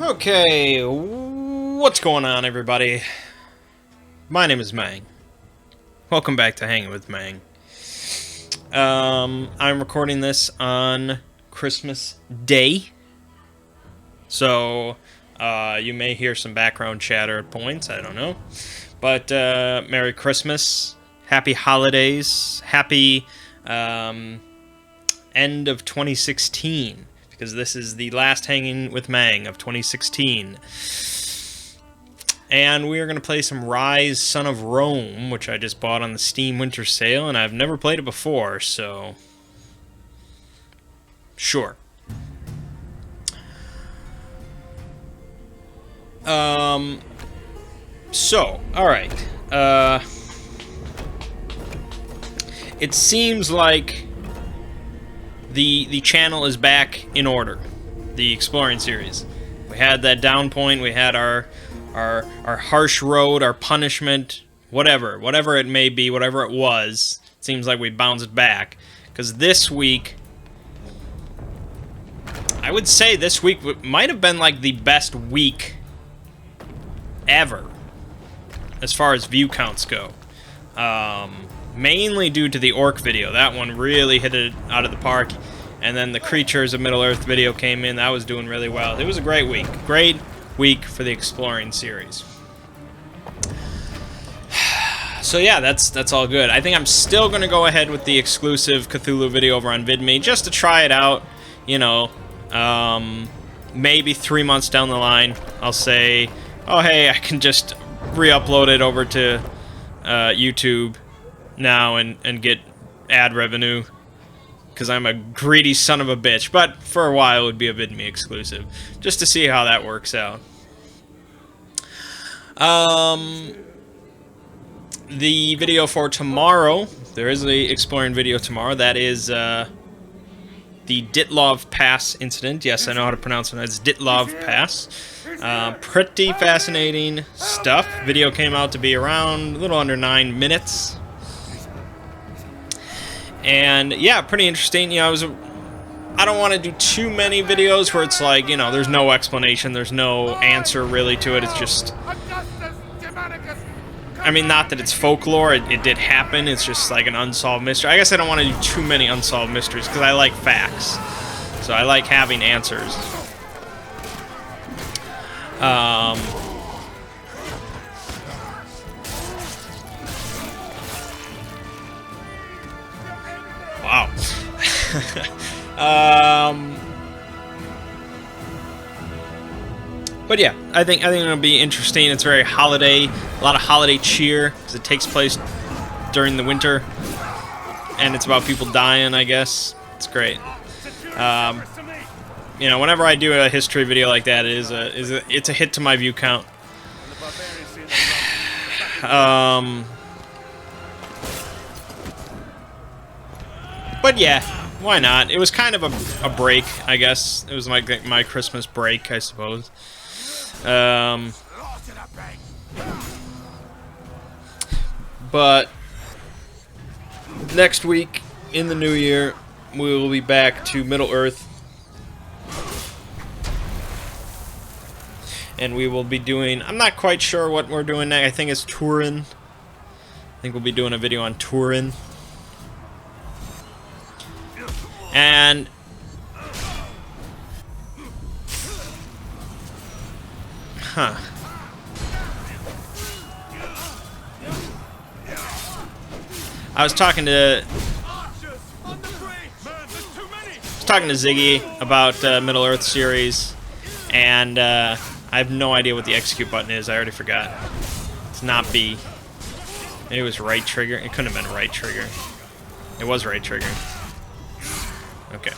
Okay, what's going on, everybody? My name is Mangg. Welcome back to Hanging with Mangg. I'm recording this on Christmas Day, so you may hear some background chatter at points, I don't know. But Merry Christmas, Happy Holidays, Happy end of 2016. Because this is the last Hanging with Mangg of 2016. And we are going to play some Ryse, Son of Rome, which I just bought on the Steam Winter Sale, and I've never played it before, so... Sure. So, alright. It seems like the channel is back in order. The Exploring series. We had that down point, we had our harsh road, our punishment, whatever it may be, whatever it was. It seems like we bounced back. Because this week, I would say this week might have been like the best week ever, as far as view counts go. Mainly due to the orc video. That one really hit it out of the park. And then the Creatures of Middle-earth video came in. That was doing really well. It was a great week. Great week for the Exploring series. So yeah, that's all good. I think I'm still going to go ahead with the exclusive Cthulhu video over on VidMe just to try it out. You know, maybe 3 months down the line, I'll say, oh hey, I can just re-upload it over to YouTube now and get ad revenue, because I'm a greedy son of a bitch. But for a while it would be a VidMe exclusive, just to see how that works out. The video for tomorrow, there is the Exploring video tomorrow. That is the Ditlov Pass incident. Yes, I know how to pronounce it. It's Ditlov Pass. Pretty fascinating stuff. Video came out to be around a little under 9 minutes. And yeah, pretty interesting. You know, I don't want to do too many videos where it's like, you know, there's no explanation, there's no answer really to it. It's just, I mean, not that it's folklore, it did happen. It's just like an unsolved mystery. I guess I don't want to do too many unsolved mysteries because I like facts. So I like having answers. Wow. But yeah, I think it'll be interesting. It's very holiday, a lot of holiday cheer because it takes place during the winter, and it's about people dying. I guess it's great. You know, whenever I do a history video like that, it's a hit to my view count. But yeah, why not? It was kind of a break, I guess. It was like my Christmas break, I suppose. But next week, in the new year, we will be back to Middle-earth. And we will be doing, I'm not quite sure what we're doing next. I think it's Turin. I think we'll be doing a video on Turin. And I was talking to Ziggy about Middle-earth series, and I have no idea what the execute button is. I already forgot. It's not B. Maybe it was right trigger. It couldn't have been right trigger. It was right trigger. Okay.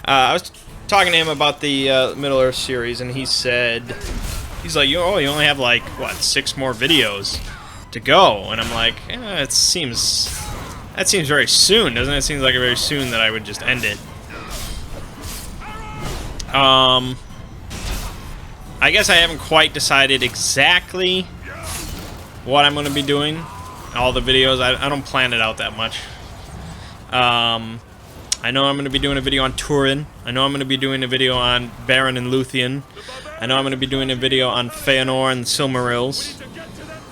I was talking to him about the Middle-earth series, and he said, he's like, oh, you only have like, what, 6 more videos to go? And I'm like, that seems very soon, doesn't it? It seems like very soon that I would just end it. I guess I haven't quite decided exactly what I'm going to be doing. All the videos, I don't plan it out that much. I know I'm going to be doing a video on Turin. I know I'm going to be doing a video on Baron and Luthien. I know I'm going to be doing a video on Feanor and the Silmarils.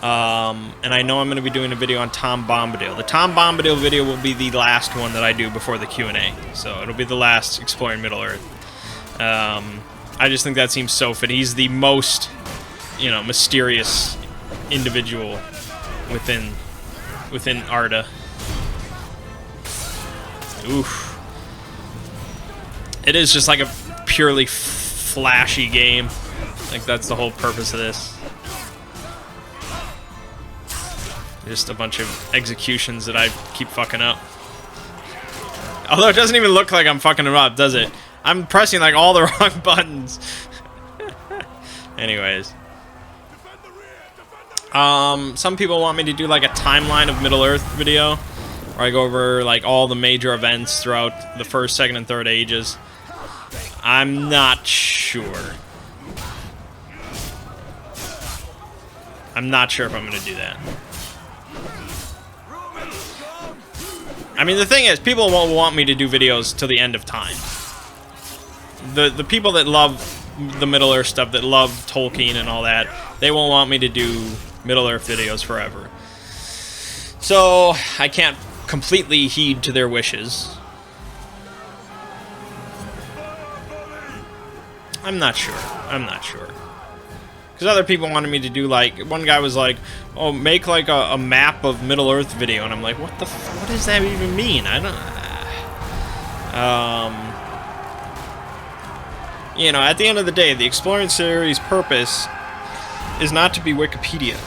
And I know I'm going to be doing a video on Tom Bombadil. The Tom Bombadil video will be the last one that I do before the Q&A. So it'll be the last Exploring Middle-earth. I just think that seems so fit. He's the most, you know, mysterious individual within Arda. Oof. It is just like a purely flashy game. Like, that's the whole purpose of this. Just a bunch of executions that I keep fucking up. Although it doesn't even look like I'm fucking them up, does it? I'm pressing like all the wrong buttons. Anyways. Some people want me to do like a timeline of Middle-earth video, where I go over like all the major events throughout the first, second, and third ages. I'm not sure. I'm not sure if I'm going to do that. I mean, the thing is, people won't want me to do videos till the end of time. The people that love the Middle-earth stuff, that love Tolkien and all that, they won't want me to do Middle-earth videos forever. So, I can't completely heed to their wishes. I'm not sure. I'm not sure. Because other people wanted me to do, like, one guy was like, oh, make like a map of Middle-earth video, and I'm like, what does that even mean? I don't, you know, at the end of the day, the Exploring series' purpose is not to be Wikipedia.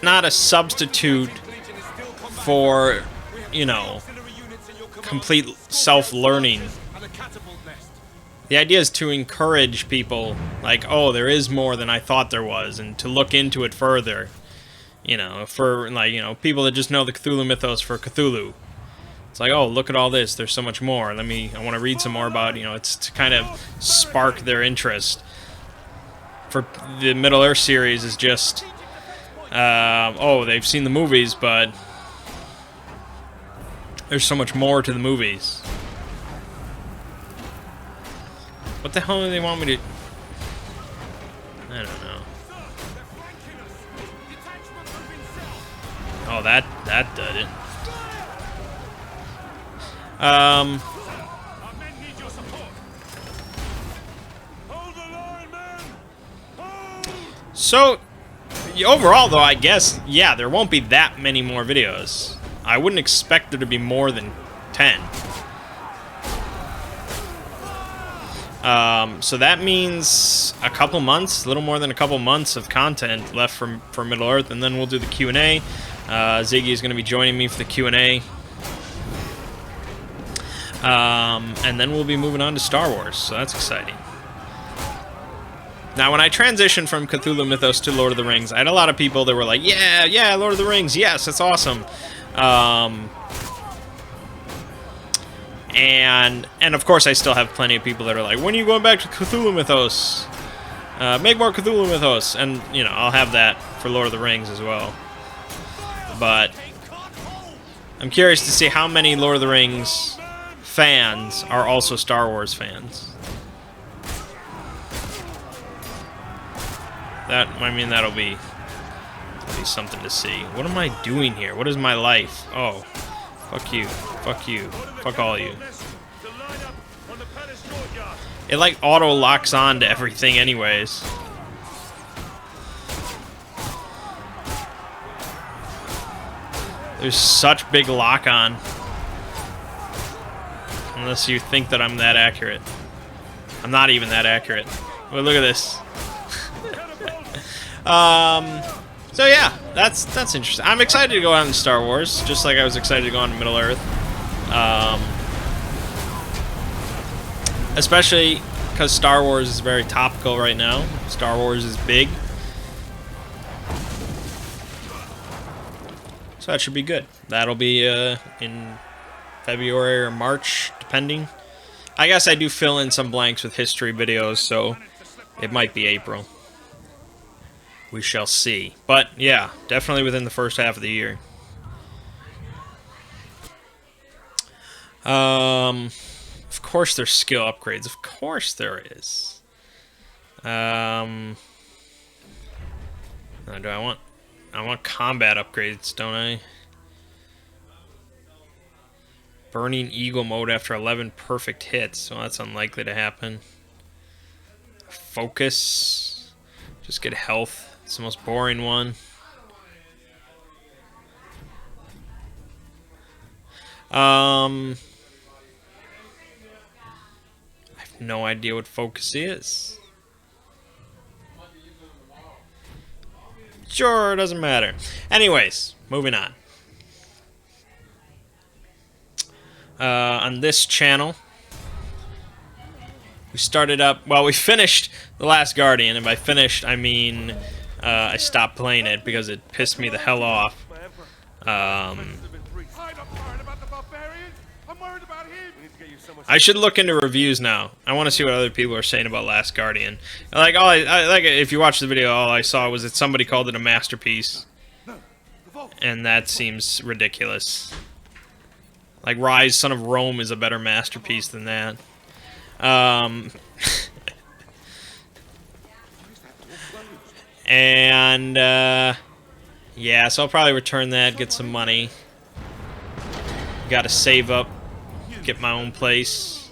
Not a substitute for, you know, complete self-learning. The idea is to encourage people, like, oh, there is more than I thought there was, and to look into it further. You know, for, like, you know, people that just know the Cthulhu mythos for Cthulhu. It's like, oh, look at all this, there's so much more. I want to read some more about, you know, it's to kind of spark their interest. For the Middle-earth series is just, oh, they've seen the movies, but there's so much more to the movies. What the hell do they want me to... I don't know. Oh, that did it. So, overall, though, I guess, yeah, there won't be that many more videos. I wouldn't expect there to be more than 10. So that means a couple months, a little more than a couple months of content left for Middle-earth, and then we'll do the Q&A. Ziggy is going to be joining me for the Q&A. And then we'll be moving on to Star Wars, so that's exciting. Now, when I transitioned from Cthulhu Mythos to Lord of the Rings, I had a lot of people that were like, yeah, Lord of the Rings, yes, that's awesome. And of course, I still have plenty of people that are like, when are you going back to Cthulhu Mythos? Make more Cthulhu Mythos. And, you know, I'll have that for Lord of the Rings as well. But I'm curious to see how many Lord of the Rings fans are also Star Wars fans. That'll be something to see. What am I doing here? What is my life? Oh, fuck you. Fuck you. Fuck all you. It like auto locks on to everything anyways. There's such big lock on. Unless you think that I'm that accurate. I'm not even that accurate. But look at this. So yeah, that's interesting. I'm excited to go on to Star Wars, just like I was excited to go on to Middle-earth. Especially because Star Wars is very topical right now. Star Wars is big. So that should be good. That'll be in February or March, depending. I guess I do fill in some blanks with history videos, so it might be April. We shall see. But, yeah, definitely within the first half of the year. Of course there's skill upgrades. Of course there is. Do I want combat upgrades, don't I? Burning Eagle mode after 11 perfect hits. Well, that's unlikely to happen. Focus. Just get health. It's the most boring one. I have no idea what focus is. Sure, it doesn't matter. Anyways, moving on. On this channel, we started up, well, we finished The Last Guardian, and by finished, I mean I stopped playing it because it pissed me the hell off. I should look into reviews now. I want to see what other people are saying about Last Guardian. Like, if you watch the video, all I saw was that somebody called it a masterpiece, and that seems ridiculous. Like, Ryse, Son of Rome is a better masterpiece than that. Yeah, so I'll probably return that, get some money. Gotta save up, get my own place.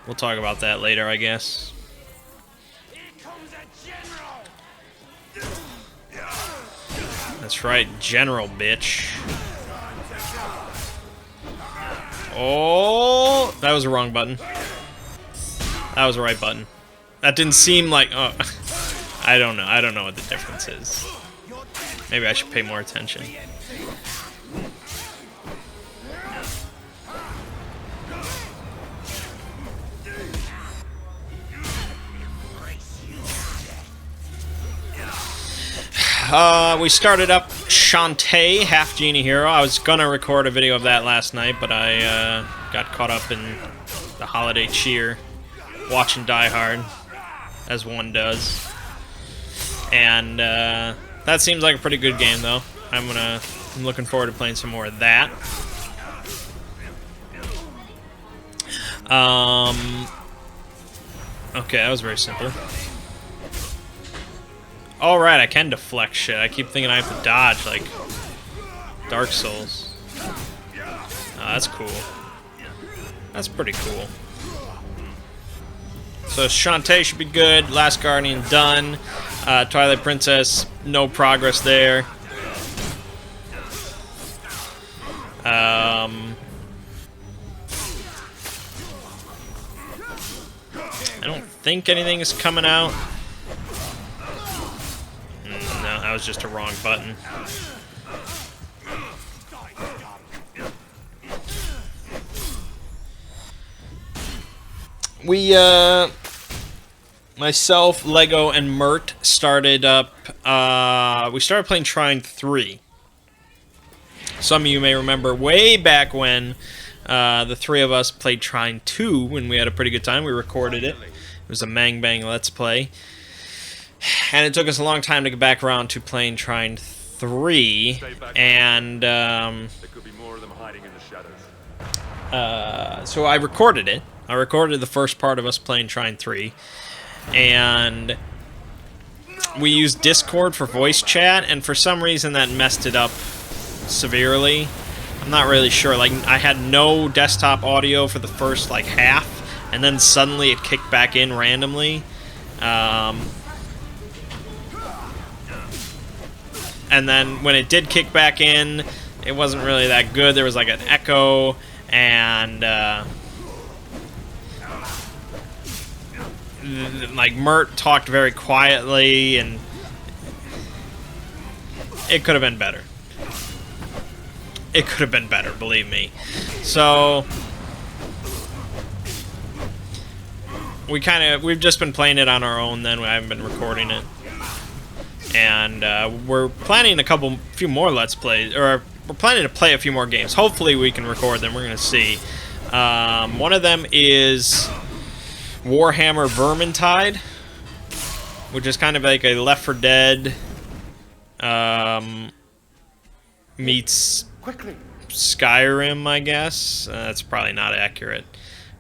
We'll talk about that later, I guess. That's right, General, bitch. Oh, that was the wrong button. That was the right button. That didn't seem like... Oh, I don't know. I don't know what the difference is. Maybe I should pay more attention. We started up Shantae, Half Genie Hero. I was gonna record a video of that last night, but I got caught up in the holiday cheer, watching Die Hard, as one does. And that seems like a pretty good game, though. I'm looking forward to playing some more of that. Okay, that was very simple. Alright, I can deflect shit. I keep thinking I have to dodge, like Dark Souls. Oh, that's cool. That's pretty cool. So Shantae should be good. Last Guardian done. Twilight Princess, no progress there. I don't think anything is coming out. No, that was just a wrong button. We, myself, Lego, and Mert started up, we started playing Trine 3. Some of you may remember way back when the three of us played Trine 2 when we had a pretty good time. We recorded it. It was a Mangg Let's Play. And it took us a long time to get back around to playing Trine 3, and so I recorded it. I recorded the first part of us playing Trine 3, and we used Discord for voice chat, and for some reason that messed it up severely. I'm not really sure. Like, I had no desktop audio for the first, like, half, and then suddenly it kicked back in randomly. And then when it did kick back in, it wasn't really that good. There was like an echo, and like Mert talked very quietly, and it could have been better. It could have been better, believe me. So we've just been playing it on our own. Then we haven't been recording it. And we're planning a few more Let's Plays, or we're planning to play a few more games. Hopefully we can record them, we're going to see. One of them is Warhammer Vermintide, which is kind of like a Left 4 Dead meets Skyrim, I guess. That's probably not accurate.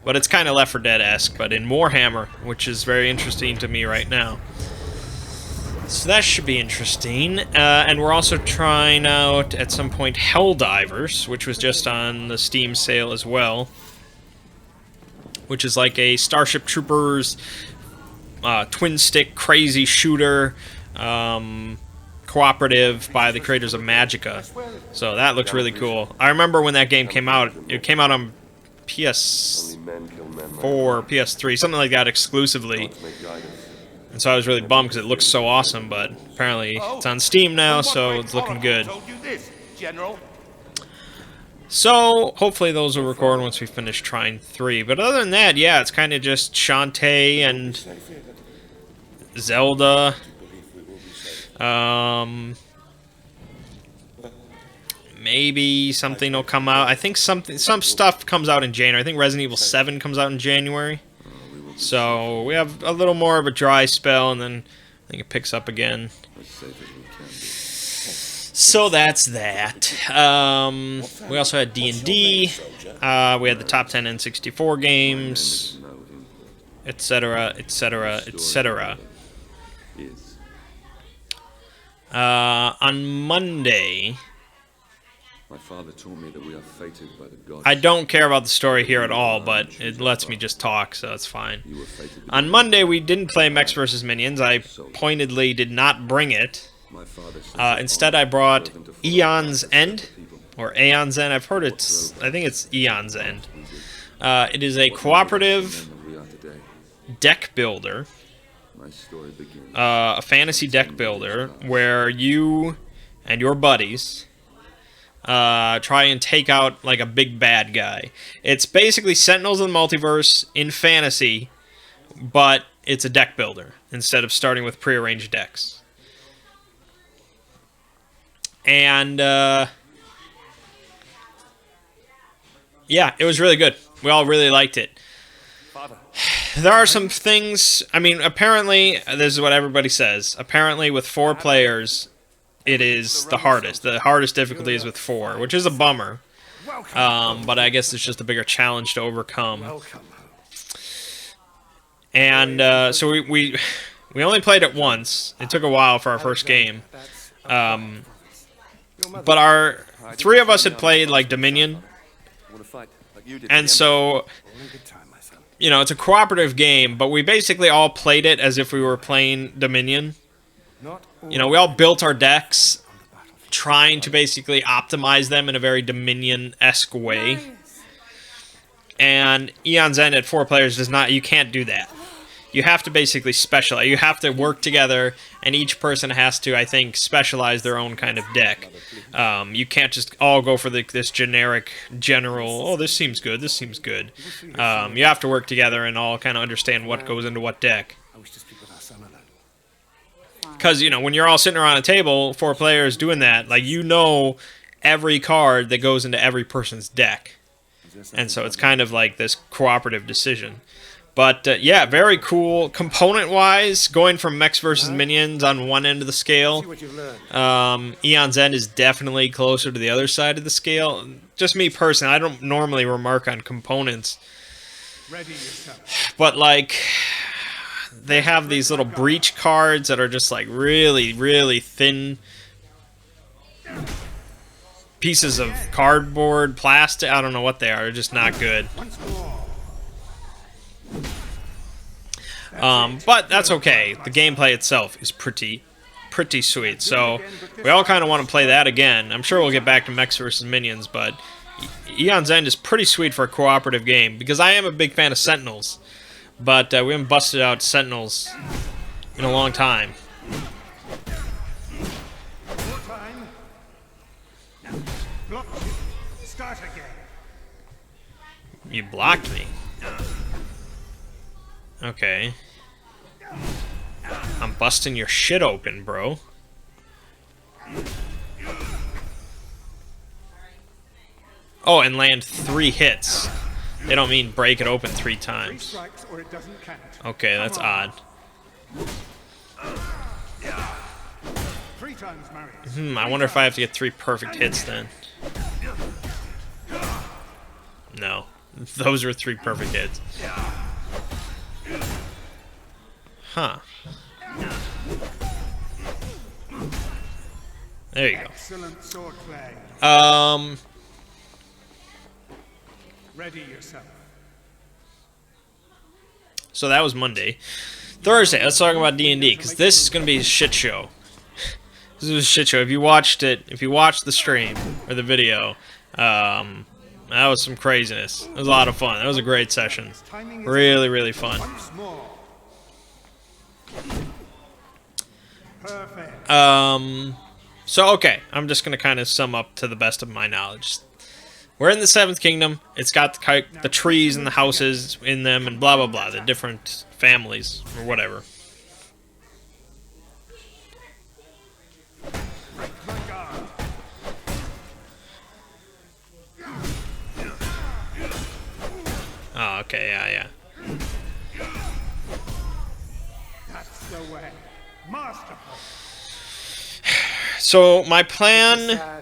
But it's kind of Left 4 Dead-esque, but in Warhammer, which is very interesting to me right now. So that should be interesting. And we're also trying out, at some point, Helldivers, which was just on the Steam sale as well. Which is like a Starship Troopers, twin-stick, crazy shooter, cooperative by the creators of Magicka. So that looks really cool. I remember when that game came out. It came out on PS4, PS3, something like that exclusively. And so I was really bummed because it looks so awesome, but apparently it's on Steam now, so it's looking good. So hopefully those will record once we finish Trine 3. But other than that, yeah, it's kind of just Shantae and Zelda. Maybe something will come out. I think some stuff comes out in January. I think Resident Evil 7 comes out in January. So we have a little more of a dry spell, and then I think it picks up again. So that's that. We also had D&D. We had the top 10 N64 games, etc., etc., etc. On Monday, my father told me that we are fated by the gods. I don't care about the story here at all, but it lets me just talk, so it's fine. On Monday, we didn't play Mechs vs. Minions. I pointedly did not bring it. Instead, I brought Aeon's End, or Aeon's End. I've heard it's, I think it's Aeon's End. It is a cooperative deck builder, a fantasy deck builder, where you and your buddies try and take out like a big bad guy. It's basically Sentinels of the Multiverse in fantasy, but it's a deck builder instead of starting with prearranged decks. And yeah, it was really good. We all really liked it. There are some things, I mean, apparently, this is what everybody says, apparently with 4 players, it is the hardest. The hardest difficulty is with 4, which is a bummer. But I guess it's just a bigger challenge to overcome. And so we only played it once. It took a while for our first game. But our 3 of us had played like Dominion. And so, you know, it's a cooperative game, but we basically all played it as if we were playing Dominion. You know, we all built our decks trying to basically optimize them in a very Dominion-esque way. And Aeon's End at 4 players does not, you can't do that. You have to basically specialize. You have to work together, and each person has to, I think, specialize their own kind of deck. You can't just all go for this generic, general, oh, this seems good, this seems good. You have to work together and all kind of understand what goes into what deck. Because, you know, when you're all sitting around a table, 4 players doing that, like, you know every card that goes into every person's deck. And so it's kind of like this cooperative decision. But, yeah, very cool. Component-wise, going from Mechs vs. Minions on one end of the scale, Aeon's End is definitely closer to the other side of the scale. Just me personally, I don't normally remark on components. But, like, they have these little breach cards that are just, like, really, really thin pieces of cardboard, plastic. I don't know what they are. They're just not good. But that's okay. The gameplay itself is pretty sweet. So we all kind of want to play that again. I'm sure we'll get back to Mechs vs. Minions, but Aeon's End is pretty sweet for a cooperative game because I am a big fan of Sentinels, but we haven't busted out Sentinels in a long time. You blocked me. Okay. I'm busting your shit open, bro. Oh, and land 3 hits. They don't mean break it open 3 times. Okay, that's odd. I wonder if I have to get 3 perfect hits then. No. Those were 3 perfect hits. Huh. There you go. Excellent swordplay. Ready yourself. So that was Monday. Thursday, let's talk about D&D, because this is going to be a shit show. This is a shit show. If you watched it, if you watched the stream, or the video, that was some craziness. It was a lot of fun. That was a great session. Really, really fun. Once more. Perfect. So, okay, I'm just going to kind of sum up to the best of my knowledge. We're in the 7th Kingdom. It's got the trees and the houses in them and blah, blah, blah. The different families or whatever. Oh, okay, yeah. That's the way. Masterful. So, my plan...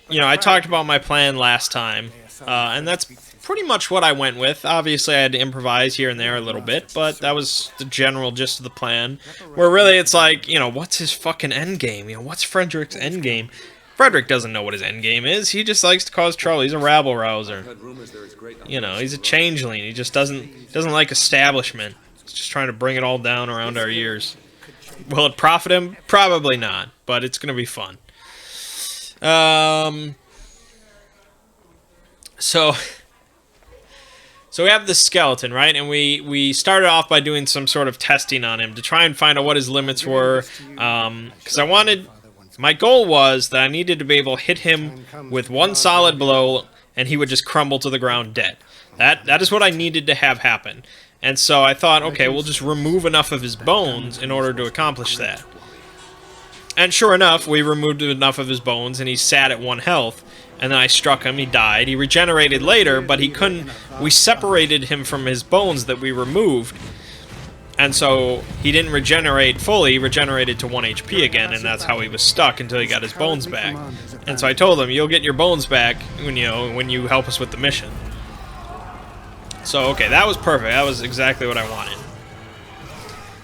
You know, I talked about my plan last time, and that's pretty much what I went with. Obviously, I had to improvise here and there a little bit, but that was the general gist of the plan. Where really it's like, you know, what's his fucking endgame? You know, what's Frederick's endgame? Frederick doesn't know what his endgame is. He just likes to cause trouble. He's a rabble-rouser. You know, he's a changeling. He just doesn't like establishment. He's just trying to bring it all down around our ears. Will it profit him? Probably not, but it's going to be fun. So we have this skeleton, right? And we started off by doing some sort of testing on him to try and find out what his limits were. Because my goal was that I needed to be able to hit him with one solid blow, and he would just crumble to the ground dead. That is what I needed to have happen. And so I thought, okay, we'll just remove enough of his bones in order to accomplish that. And sure enough, we removed enough of his bones, and he sat at 1 health. And then I struck him, he died. He regenerated later, but he couldn't... We separated him from his bones that we removed. And so he didn't regenerate fully, he regenerated to 1 HP again, and that's how he was stuck until he got his bones back. And so I told him, you'll get your bones back when you help us with the mission. So, okay, that was perfect. That was exactly what I wanted.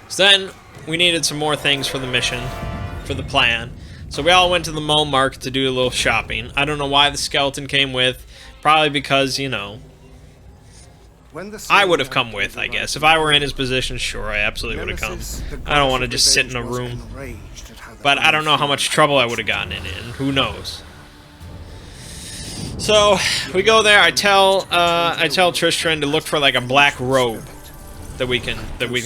So then, we needed some more things for the mission. For the plan. So we all went to the mall market to do a little shopping. I don't know why the skeleton came with. Probably because, you know, I would have come with, I guess. If I were in his position, sure, I absolutely would have come. I don't want to just sit in a room. But I don't know how much trouble I would have gotten in it, and who knows. So we go there. I tell Tristran to look for like a black robe that we can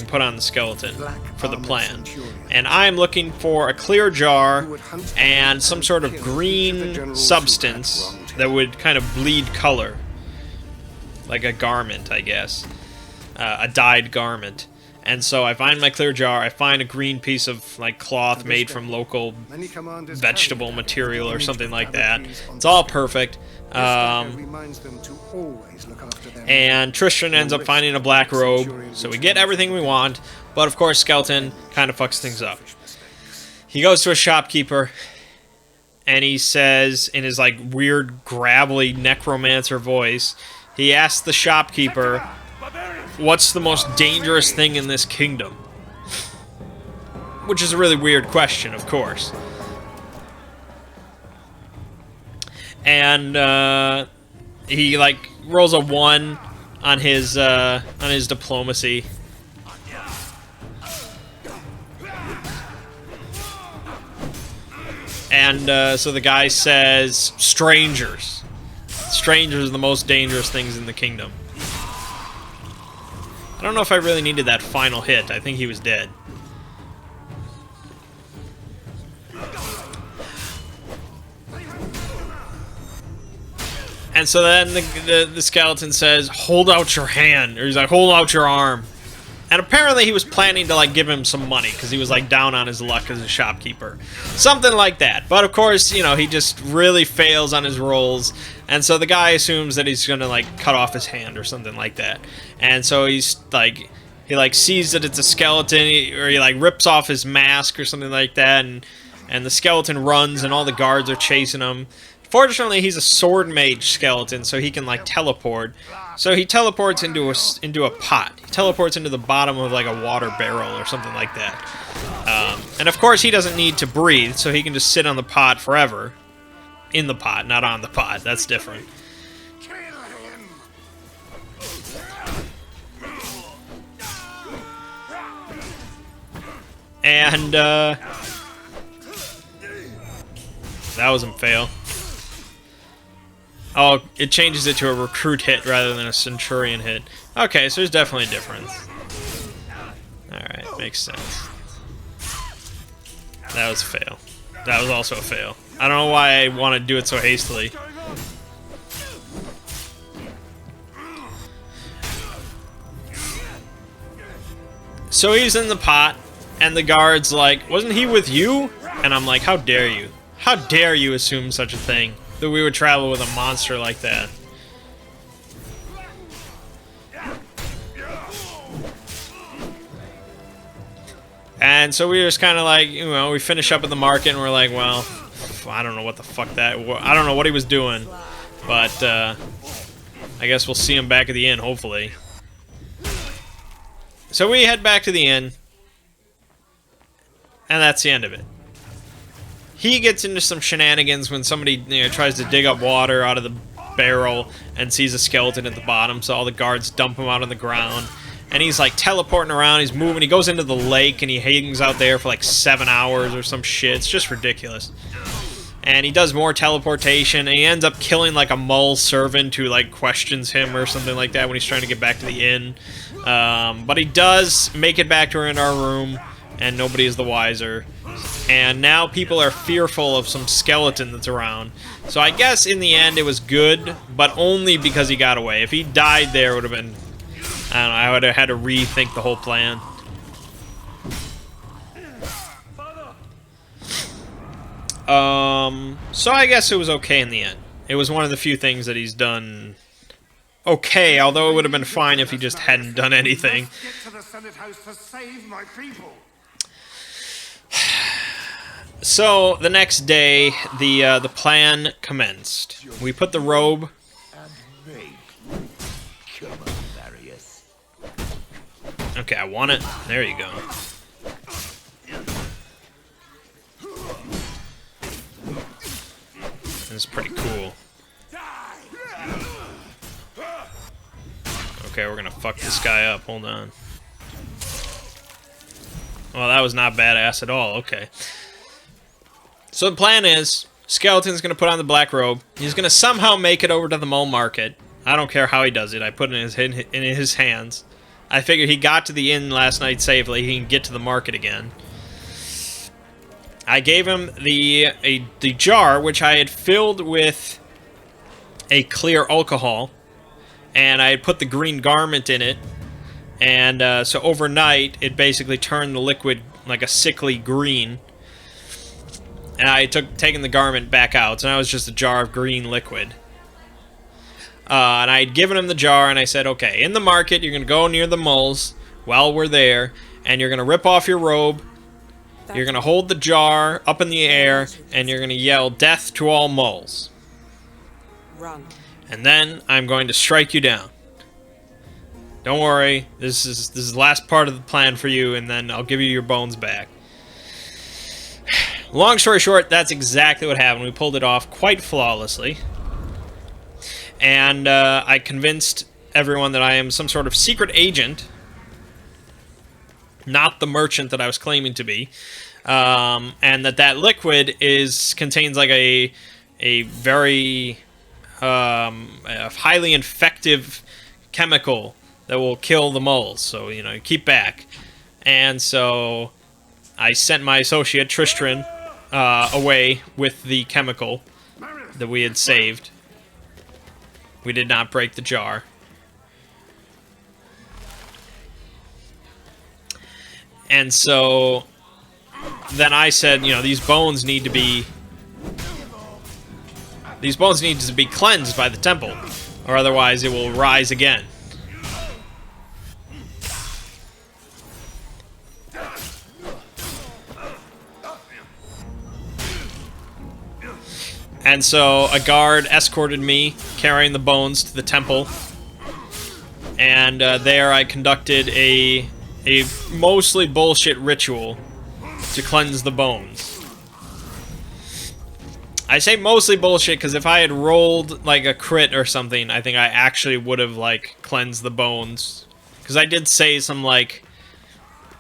put on the skeleton for the plan. And I'm looking for a clear jar and some sort of green substance that would kind of bleed color. Like a garment, I guess. A dyed garment. And so I find my clear jar, I find a green piece of like cloth made from local vegetable material or something like that. It's all perfect. And Tristran ends up finding a black robe, so we get everything we want, but of course Skeleton kind of fucks things up. He goes to a shopkeeper, and he says, in his like weird, gravelly necromancer voice, he asks the shopkeeper, what's the most dangerous thing in this kingdom? Which is a really weird question, of course. And he like rolls a 1 on his diplomacy. And so the guy says, strangers. Strangers are the most dangerous things in the kingdom. I don't know if I really needed that final hit. I think he was dead. And so then the skeleton says, hold out your hand. Or he's like, hold out your arm. And apparently he was planning to like give him some money because he was like down on his luck as a shopkeeper. Something like that. But of course, you know, he just really fails on his rolls. And so the guy assumes that he's going to like cut off his hand or something like that. And so he's like, he like sees that it's a skeleton, or he like rips off his mask or something like that. And the skeleton runs and all the guards are chasing him. Fortunately, he's a sword mage skeleton, so he can like teleport. So he teleports into a pot. He teleports into the bottom of like a water barrel or something like that. And of course, he doesn't need to breathe, so he can just sit on the pot forever. In the pot, not on the pot. That's different. And that wasn't fail. Oh, it changes it to a recruit hit rather than a centurion hit. Okay, so there's definitely a difference. Alright, makes sense. That was a fail. That was also a fail. I don't know why I want to do it so hastily. So he's in the pot, and the guard's like, wasn't he with you? And I'm like, how dare you? How dare you assume such a thing? That we would travel with a monster like that. And so we were just kind of like, you know, we finish up at the market and we're like, well, I don't know what the fuck that... I don't know what he was doing. But, I guess we'll see him back at the inn, hopefully. So we head back to the inn. And that's the end of it. He gets into some shenanigans when somebody, you know, tries to dig up water out of the barrel and sees a skeleton at the bottom, so all the guards dump him out on the ground. And he's like teleporting around, he's moving, he goes into the lake and he hangs out there for like 7 hours or some shit. It's just ridiculous. And he does more teleportation, and he ends up killing like a mole servant who like questions him or something like that when he's trying to get back to the inn. But he does make it back to her in our room, and nobody is the wiser. And now people are fearful of some skeleton that's around. So I guess in the end it was good, but only because he got away. If he died there, it would have been... I don't know, I would have had to rethink the whole plan. So I guess it was okay in the end. It was one of the few things that he's done okay, although it would have been fine if he just hadn't done anything. Get to the Senate House to save my people. So the next day, the plan commenced. We put the robe. Okay, I want it. There you go. This is pretty cool. Okay, we're gonna fuck this guy up. Hold on. Well, that was not badass at all. Okay. So the plan is, Skeleton's going to put on the black robe. He's going to somehow make it over to the mole market. I don't care how he does it. I put it in his hands. I figured he got to the inn last night safely. He can get to the market again. I gave him the jar, which I had filled with a clear alcohol. And I had put the green garment in it. And so overnight, it basically turned the liquid like a sickly green. And I had taken the garment back out, so now it's just a jar of green liquid. And I had given him the jar, and I said, okay, in the market, you're going to go near the moles while we're there, and you're going to rip off your robe, you're going to hold the jar up in the air, and you're going to yell, death to all moles. Run. And then I'm going to strike you down. Don't worry, this is the last part of the plan for you, and then I'll give you your bones back. Long story short, that's exactly what happened. We pulled it off quite flawlessly. And I convinced everyone that I am some sort of secret agent, not the merchant that I was claiming to be, and that liquid contains like a very a highly infective chemical that will kill the moles. So, you know, keep back. And so I sent my associate Tristran away with the chemical that we had saved. We did not break the jar. And so then I said, you know, these bones need to be cleansed by the temple, or otherwise it will rise again. And so a guard escorted me, carrying the bones, to the temple. And there I conducted a mostly bullshit ritual to cleanse the bones. I say mostly bullshit because if I had rolled like a crit or something, I think I actually would have like cleansed the bones. Because I did say some like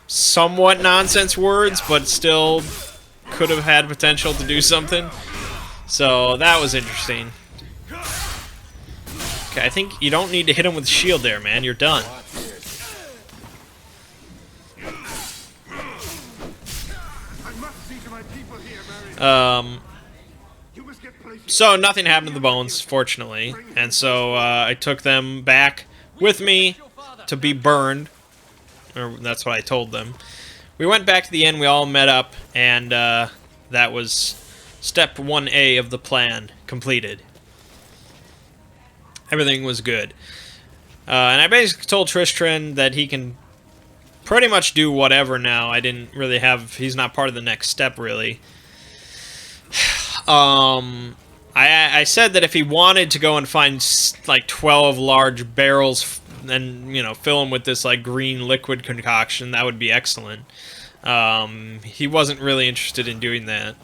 somewhat nonsense words, but still could have had potential to do something. So that was interesting. Okay, I think you don't need to hit him with the shield there, man. You're done. So nothing happened to the bones, fortunately, and so I took them back with me to be burned, or that's what I told them. We went back to the inn, we all met up, and that was step 1A of the plan completed. Everything was good. And I basically told Tristran that he can pretty much do whatever now. I didn't really have... He's not part of the next step, really. I said that if he wanted to go and find, like, 12 large barrels and, you know, fill them with this, like, green liquid concoction, that would be excellent. He wasn't really interested in doing that.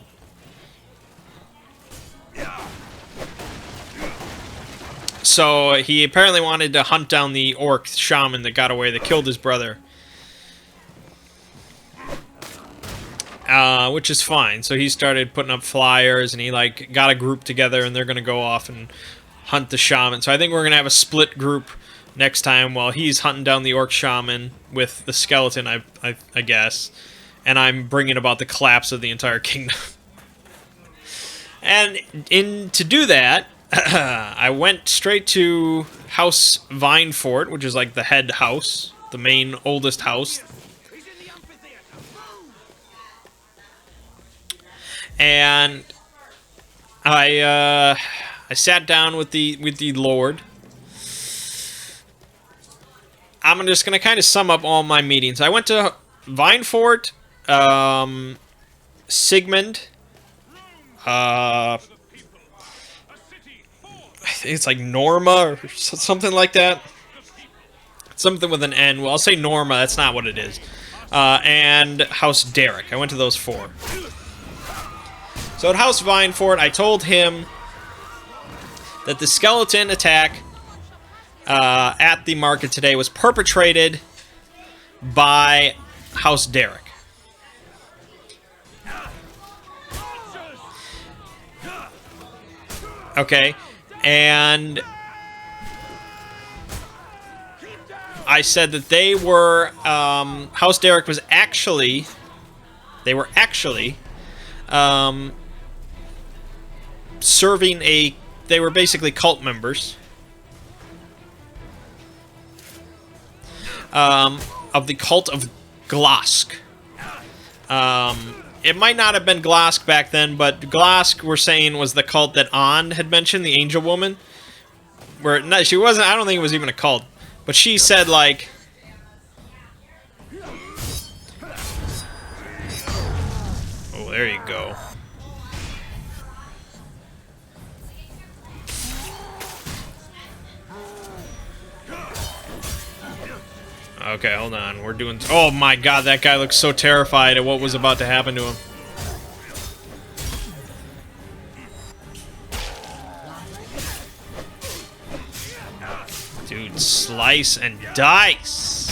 So he apparently wanted to hunt down the orc shaman that got away, that killed his brother. Which is fine. So he started putting up flyers, and he like got a group together, and they're gonna go off and hunt the shaman. So I think we're gonna have a split group next time while he's hunting down the orc shaman with the skeleton, I guess. And I'm bringing about the collapse of the entire kingdom. And to do that, I went straight to House Vinefort, which is like the head house, the main oldest house. And I sat down with the Lord. I'm just gonna kind of sum up all my meetings. I went to Vinefort, Sigmund, I think it's like Norma or something like that. Something with an N. Well, I'll say Norma. That's not what it is. And House Derek. I went to those 4. So at House Vinefort, I told him that the skeleton attack at the market today was perpetrated by House Derek. Okay, and I said that they were, House Derek was actually, they were serving they were basically cult members of the cult of Glosk. It might not have been Glosk back then, but Glosk, we're saying, was the cult that An had mentioned, the angel woman. Where, no, she wasn't, I don't think it was even a cult. But she said, like... Oh, there you go. Okay, hold on. We're doing... Oh my god, that guy looks so terrified at what was about to happen to him. Dude, slice and dice!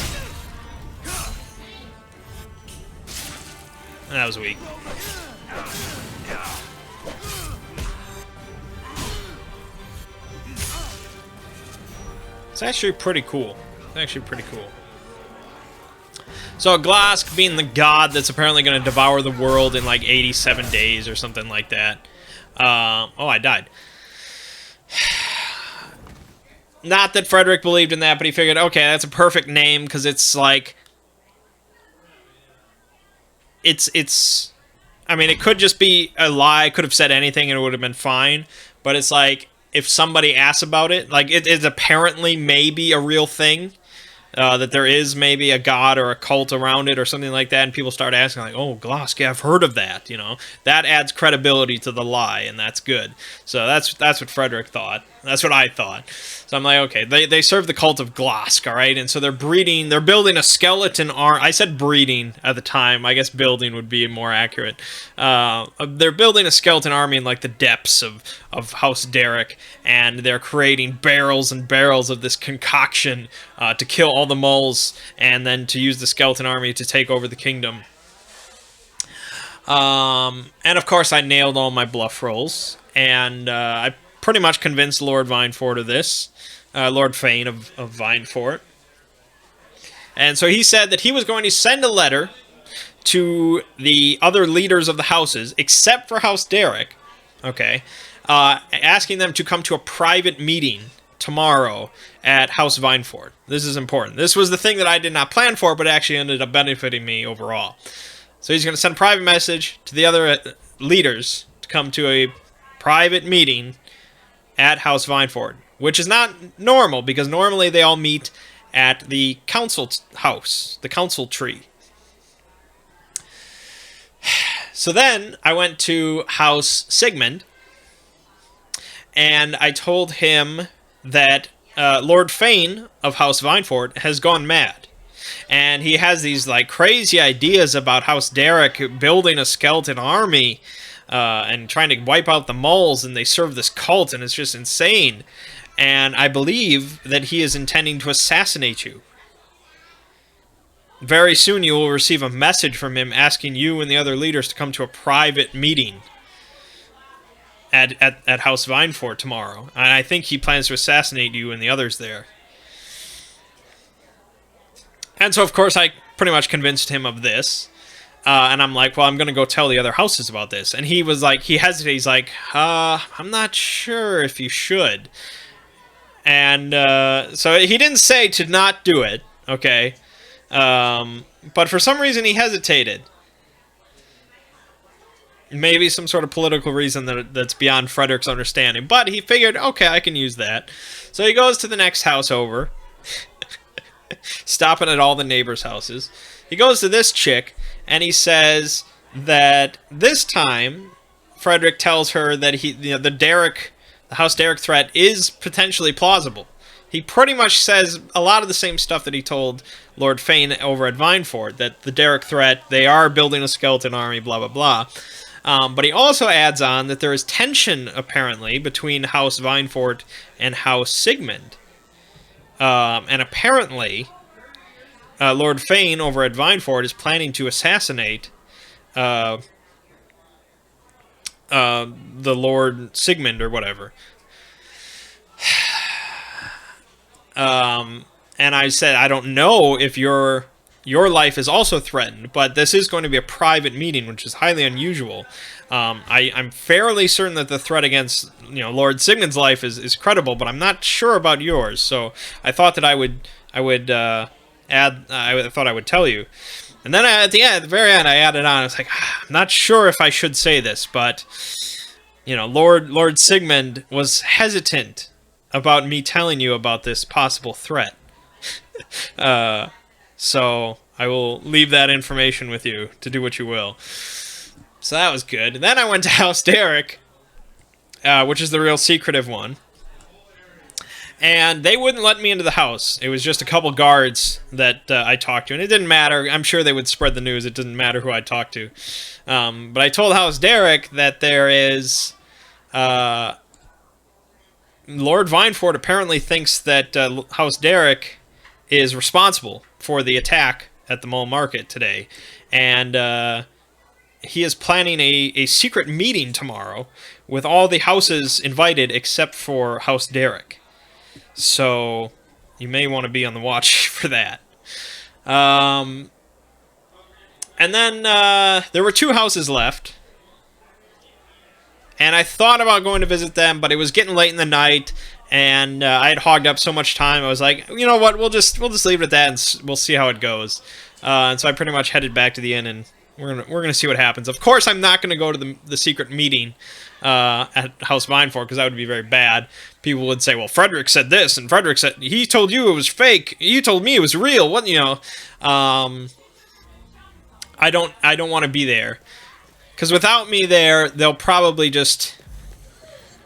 That was weak. It's actually pretty cool. It's actually pretty cool. So Glosk being the god that's apparently going to devour the world in like 87 days or something like that. Oh, I died. Not that Frederick believed in that, but he figured, okay, that's a perfect name because it's like... It's... I mean, it could just be a lie. I could have said anything and it would have been fine. But it's like, if somebody asks about it, like, it is apparently maybe a real thing. that there is maybe a god or a cult around it or something like that, and people start asking like, "Oh, Glosk, yeah, I've heard of that." You know, that adds credibility to the lie, and that's good. So that's what Frederick thought. That's what I thought. So I'm like, okay, they serve the cult of Glosk, all right, and so they're building a skeleton arm. I said breeding at the time. I guess building would be more accurate. They're building a skeleton army in like the depths of House Derek, and they're creating barrels and barrels of this concoction to kill all the moles, and then to use the skeleton army to take over the kingdom. And of course, I nailed all my bluff rolls, and I pretty much convinced Lord Vinefort of this, Lord Fane of Vinefort. And so he said that he was going to send a letter to the other leaders of the houses, except for House Derek, okay, asking them to come to a private meeting tomorrow at House Vinefort. This is important. This was the thing that I did not plan for, but actually ended up benefiting me overall. So he's going to send a private message to the other leaders to come to a private meeting at House Vinefort, which is not normal, because normally they all meet at the council house, the council tree. So then I went to House Sigmund, and I told him that Lord Fane of House Vinefort has gone mad. And he has these like crazy ideas about House Derek building a skeleton army and trying to wipe out the moles, and they serve this cult, and it's just insane. And I believe that he is intending to assassinate you. Very soon you will receive a message from him asking you and the other leaders to come to a private meeting at House Vinefort tomorrow. And I think he plans to assassinate you and the others there. And so, of course, I pretty much convinced him of this. And I'm like, well, I'm going to go tell the other houses about this. And he was like, he hesitated. He's like, I'm not sure if you should. And so he didn't say to not do it, okay? But for some reason he hesitated. Maybe some sort of political reason that's beyond Frederick's understanding. But he figured, okay, I can use that. So he goes to the next house over, stopping at all the neighbors' houses. He goes to this chick, and he says that this time Frederick tells her that the House Derek threat is potentially plausible. He pretty much says a lot of the same stuff that he told Lord Fane over at Vinefort, that the Derek threat, they are building a skeleton army, blah, blah, blah. But he also adds on that there is tension, apparently, between House Vinefort and House Sigmund. And apparently, Lord Fane over at Vinefort is planning to assassinate the Lord Sigmund or whatever. And I said, I don't know if your life is also threatened, but this is going to be a private meeting, which is highly unusual. I'm fairly certain that the threat against Lord Sigmund's life is credible, but I'm not sure about yours. So I thought that I would tell you. And then at the very end, I added on. I was like, I'm not sure if I should say this, but Lord Sigmund was hesitant about me telling you about this possible threat. So I will leave that information with you to do what you will. So that was good. Then I went to House Derek, which is the real secretive one. And they wouldn't let me into the house. It was just a couple guards that I talked to. And it didn't matter. I'm sure they would spread the news. It didn't matter who I talked to. But I told House Derek that there is... Lord Vinefort apparently thinks that House Derek is responsible for the attack at the mall market today. And he is planning a secret meeting tomorrow with all the houses invited except for House Derek. So you may want to be on the watch for that. And then there were 2 houses left. And I thought about going to visit them, but it was getting late in the night, and I had hogged up so much time. I was like, you know what? We'll just leave it at that, and we'll see how it goes. And so I pretty much headed back to the inn and We're gonna see what happens. Of course, I'm not gonna go to the secret meeting at House Mindford because that would be very bad. People would say, "Well, Frederick said this, and Frederick said he told you it was fake. You told me it was real." What I don't want to be there because without me there, they'll probably just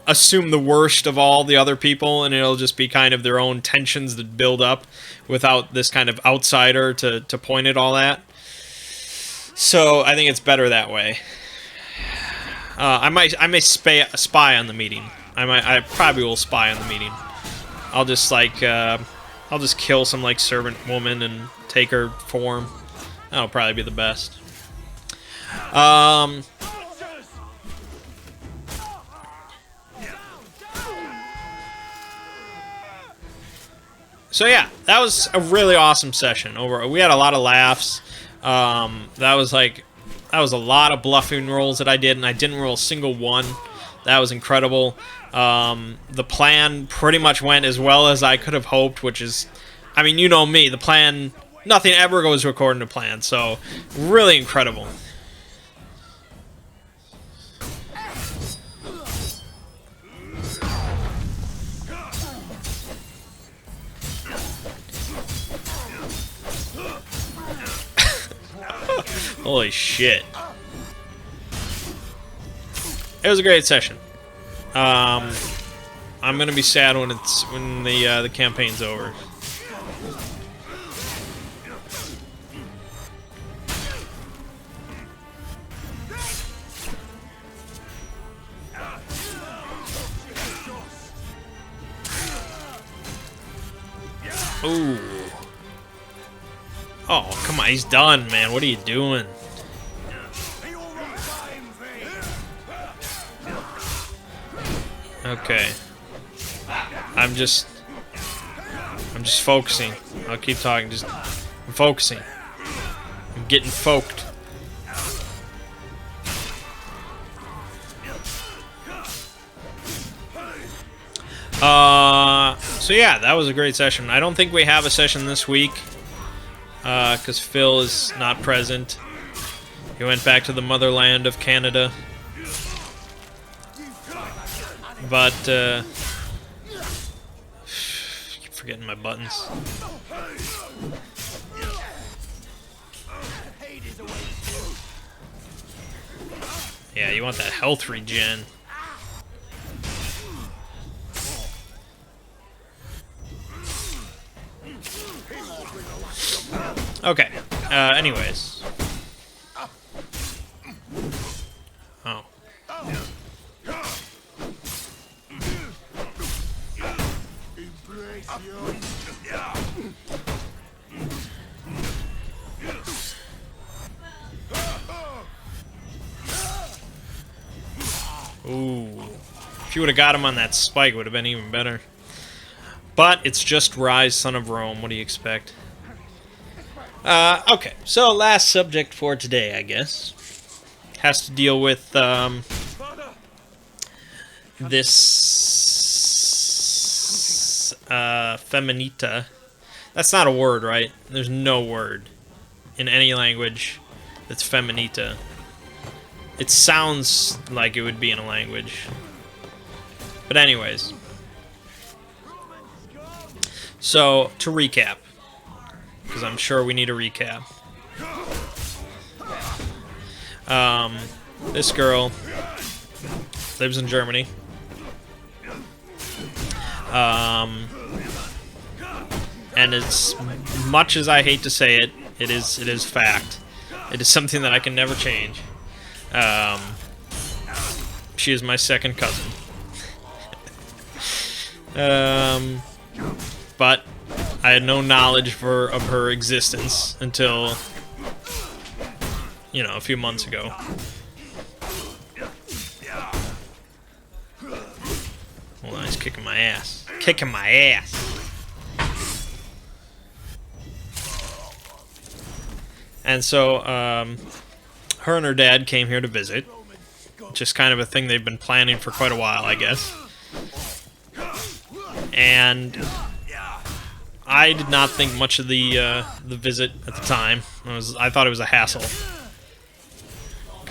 assume the worst of all the other people, and it'll just be kind of their own tensions that build up without this kind of outsider to point at all that. So I think it's better that way. I may spy on the meeting. I probably will spy on the meeting. I'll just I'll just kill some like servant woman and take her form. That'll probably be the best. So yeah, that was a really awesome session. We had a lot of laughs. That was a lot of bluffing rolls that I did, and I didn't roll a single one. That was incredible. The plan pretty much went as well as I could have hoped, which is, I mean, you know me, the plan, nothing ever goes according to plan, so really incredible. Holy shit. It was a great session. I'm gonna be sad when the campaign's over. Ooh. Oh, come on, he's done, man. What are you doing? Okay. I'm just focusing. I'll keep talking. I'm focusing. I'm getting focused. So yeah, that was a great session. I don't think we have a session this week, because Phil is not present. He went back to the motherland of Canada. But, keep forgetting my buttons. Yeah, you want that health regen. Okay, anyways. Oh. Ooh. If you would have got him on that spike, it would have been even better. But it's just Ryse, son of Rome. What do you expect? Okay, so last subject for today, I guess, has to deal with this feminita. That's not a word, right? There's no word in any language that's feminita. It sounds like it would be in a language. But anyways. So, to recap, because I'm sure we need a recap. This girl lives in Germany. And as much as I hate to say it, it is fact. It is something that I can never change. She is my second cousin. But I had no knowledge of her existence until, you know, a few months ago. Hold on, he's kicking my ass. Kicking my ass. And so, her and her dad came here to visit. Just kind of a thing they've been planning for quite a while, I guess. And I did not think much of the visit at the time. I thought it was a hassle.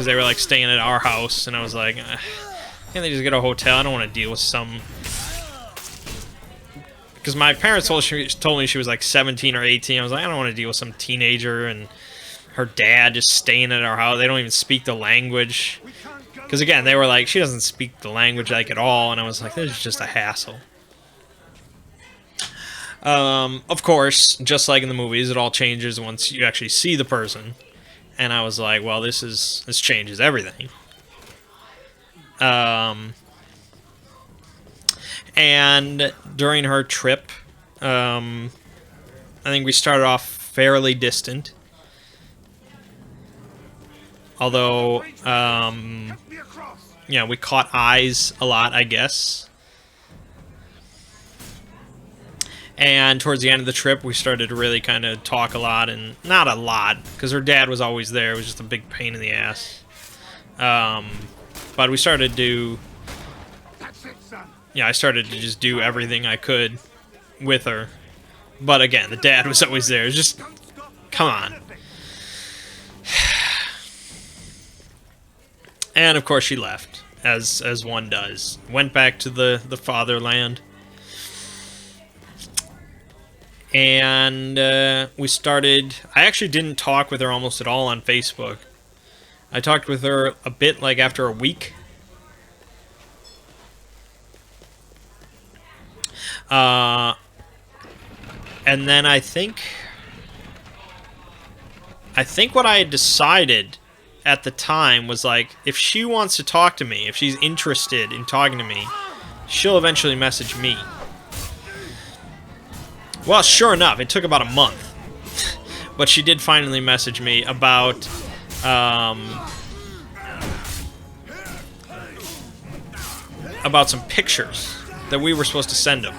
because they were like staying at our house, and I was like, can't they just get a hotel? I don't want to deal with some. Because my parents told me she was like 17 or 18. I was like, I don't want to deal with some teenager and her dad just staying at our house. They don't even speak the language. Because again, they were like, she doesn't speak the language like at all, and I was like, this is just a hassle. Of course, just like in the movies, it all changes once you actually see the person. And I was like, well, this changes everything. And during her trip, I think we started off fairly distant. Although, yeah, we caught eyes a lot, I guess. And towards the end of the trip, we started to really kind of talk a lot, and not a lot, because her dad was always there. It was just a big pain in the ass. But we started to, yeah, I started to just do everything I could with her. But again, the dad was always there. It was just, come on. And of course she left, as one does. Went back to the fatherland. And we started, I actually didn't talk with her almost at all on Facebook. I talked with her a bit like after a week. And then I think what I had decided at the time was like, if she wants to talk to me, if she's interested in talking to me, she'll eventually message me. Well, sure enough, it took about a month. But she did finally message me about some pictures that we were supposed to send him.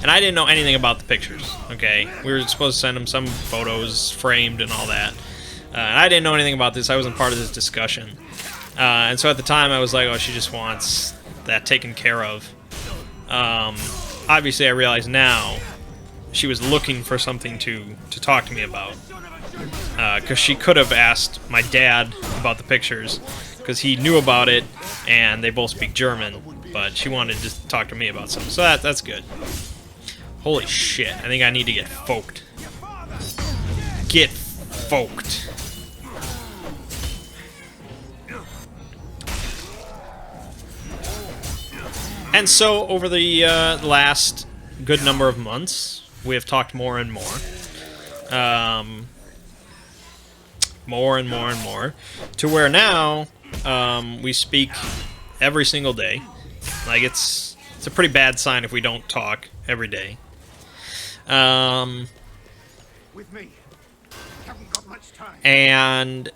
And I didn't know anything about the pictures, okay? We were supposed to send him some photos framed and all that. And I didn't know anything about this. I wasn't part of this discussion. And so at the time, I was like, oh, she just wants that taken care of. Obviously, I realize now she was looking for something to talk to me about. Because she could have asked my dad about the pictures, because he knew about it, and they both speak German. But she wanted to talk to me about something, so that's good. Holy shit, I think I need to get folked. Get folked. And so, over the last good number of months, we have talked more and more. More and more and more. To where now, we speak every single day. Like, it's a pretty bad sign if we don't talk every day. With me. Haven't got much time. And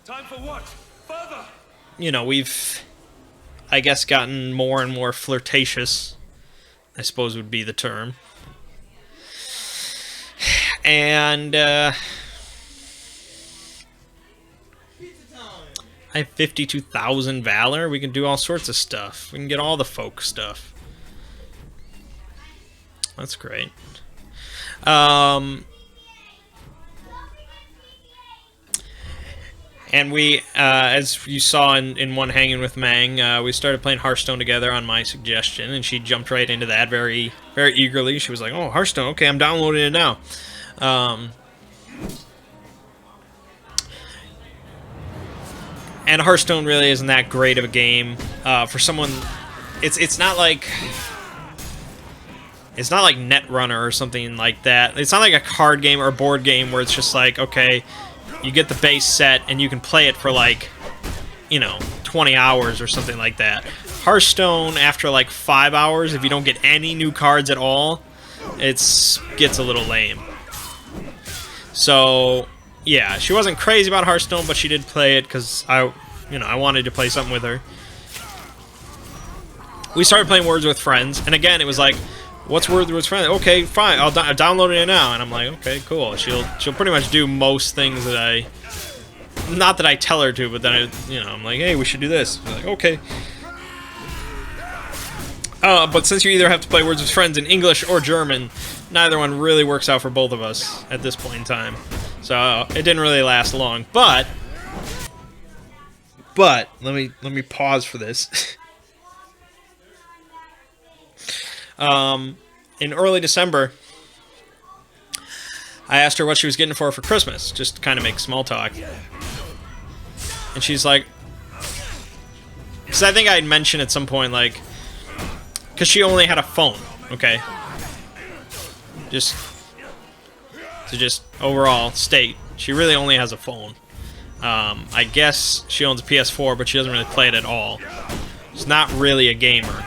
Time for what? Further. You know, we've, I guess, gotten more and more flirtatious, I suppose would be the term. And I have 52,000 valor. We can do all sorts of stuff. We can get all the folk stuff. That's great. And we, as you saw in one Hanging with Mangg, we started playing Hearthstone together on my suggestion, and she jumped right into that very, very eagerly. She was like, "Oh, Hearthstone, okay, I'm downloading it now." And Hearthstone really isn't that great of a game for someone. It's not like Netrunner or something like that. It's not like a card game or a board game where it's just like, okay, you get the base set and you can play it for like, 20 hours or something like that. Hearthstone, after like 5 hours, if you don't get any new cards at all, it gets a little lame. So, yeah, she wasn't crazy about Hearthstone, but she did play it because I wanted to play something with her. We started playing Words with Friends, and again, it was like, what's Words with Friends? Okay, fine, I'm downloading it now. And I'm like, okay, cool. She'll pretty much do most things that not that I tell her to, but then I'm like, hey, we should do this. I'm like, okay. But since you either have to play Words with Friends in English or German, neither one really works out for both of us at this point in time. So it didn't really last long. But let me pause for this. In early December, I asked her what she was getting for Christmas, just to kind of make small talk. And she's like, because I think I had mentioned at some point, like, because she only had a phone, okay? Just overall state, she really only has a phone. I guess she owns a PS4, but she doesn't really play it at all. She's not really a gamer.